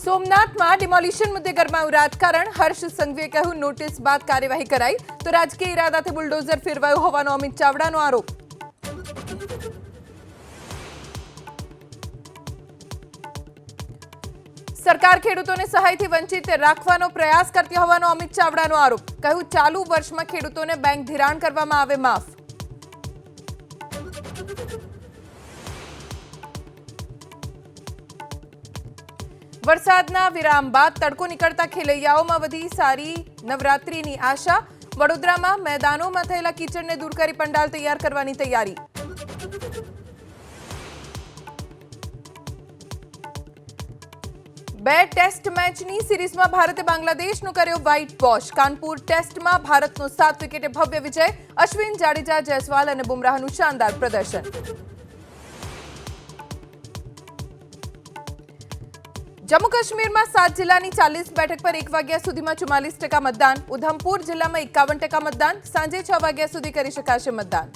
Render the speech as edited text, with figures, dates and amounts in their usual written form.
સોમનાથમાં ડિમોલિશન મુદ્દે ગરમાયું રાજકારણ. હર્ષ સંઘવીએ કહ્યું નોટિસ બાદ કાર્યવાહી કરાઈ તો રાજકીય ઇરાદાથી બુલડોઝર ફેરવાયું હોવાનો અમિત ચાવડાનો આરોપ. સરકાર ખેડૂતોને સહાયથી વંચિત રાખવાનો પ્રયાસ કરતી હોવાનો અમિત ચાવડાનો આરોપ. કહ્યું ચાલુ વર્ષમાં ખેડૂતોને બેંક ધિરાણ કરવામાં આવે માફ. વરસાદના વિરામ બાદ તડકો નીકળતા ખેલૈયાઓમાં વધી સારી નવરાત્રીની આશા. વડોદરામાં મેદાનોમાં થયેલા કીચડને દૂર કરી પંડાલ તૈયાર કરવાની તૈયારી. બે ટેસ્ટ મેચની સિરીઝમાં ભારતે બાંગ્લાદેશનો કર્યો વ્હાઇટ વોશ. કાનપુર ટેસ્ટમાં ભારતનો 7 વિકેટે ભવ્ય વિજય. અશ્વિન, જાડેજા, જયસ્વાલ અને બુમરાહનું શાનદાર પ્રદર્શન. જમ્મુ કાશ્મીરમાં 7 જિલ્લાની 40 બેઠક પર 1 વાગ્યા સુધીમાં 44% મતદાન. ઉધમપુર જિલ્લામાં 51% મતદાન. સાંજે 6 વાગ્યા સુધી કરી શકાશે મતદાન.